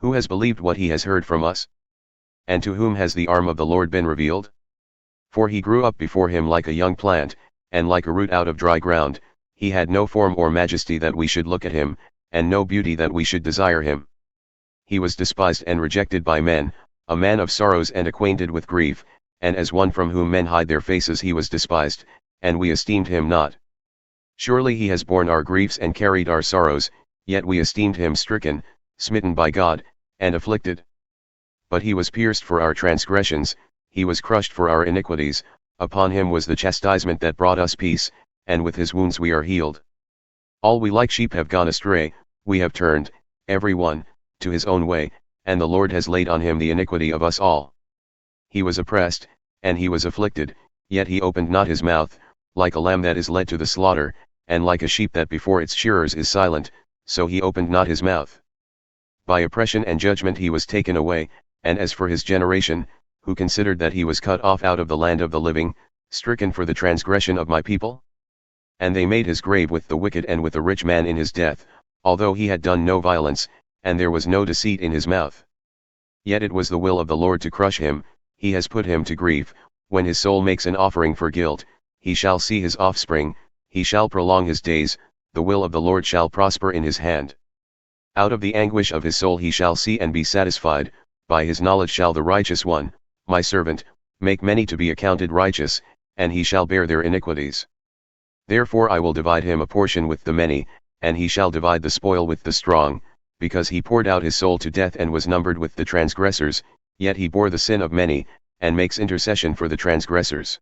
Who has believed what he has heard from us? And to whom has the arm of the Lord been revealed? For he grew up before him like a young plant, and like a root out of dry ground. He had no form or majesty that we should look at him, and no beauty that we should desire him. He was despised and rejected by men, a man of sorrows and acquainted with grief, and as one from whom men hide their faces he was despised, and we esteemed him not. Surely he has borne our griefs and carried our sorrows, yet we esteemed him stricken, smitten by God, and afflicted. But he was pierced for our transgressions, he was crushed for our iniquities, upon him was the chastisement that brought us peace, and with his wounds we are healed. All we like sheep have gone astray, we have turned, every one, to his own way, and the Lord has laid on him the iniquity of us all. He was oppressed, and he was afflicted, yet he opened not his mouth. Like a lamb that is led to the slaughter, and like a sheep that before its shearers is silent, so he opened not his mouth. By oppression and judgment he was taken away, and as for his generation, who considered that he was cut off out of the land of the living, stricken for the transgression of my people? And they made his grave with the wicked and with the rich man in his death, although he had done no violence, and there was no deceit in his mouth. Yet it was the will of the Lord to crush him, he has put him to grief. When his soul makes an offering for guilt, he shall see his offspring, he shall prolong his days, the will of the Lord shall prosper in his hand. Out of the anguish of his soul he shall see and be satisfied, by his knowledge shall the righteous one, my servant, make many to be accounted righteous, and he shall bear their iniquities. Therefore I will divide him a portion with the many, and he shall divide the spoil with the strong, because he poured out his soul to death and was numbered with the transgressors, yet he bore the sin of many, and makes intercession for the transgressors.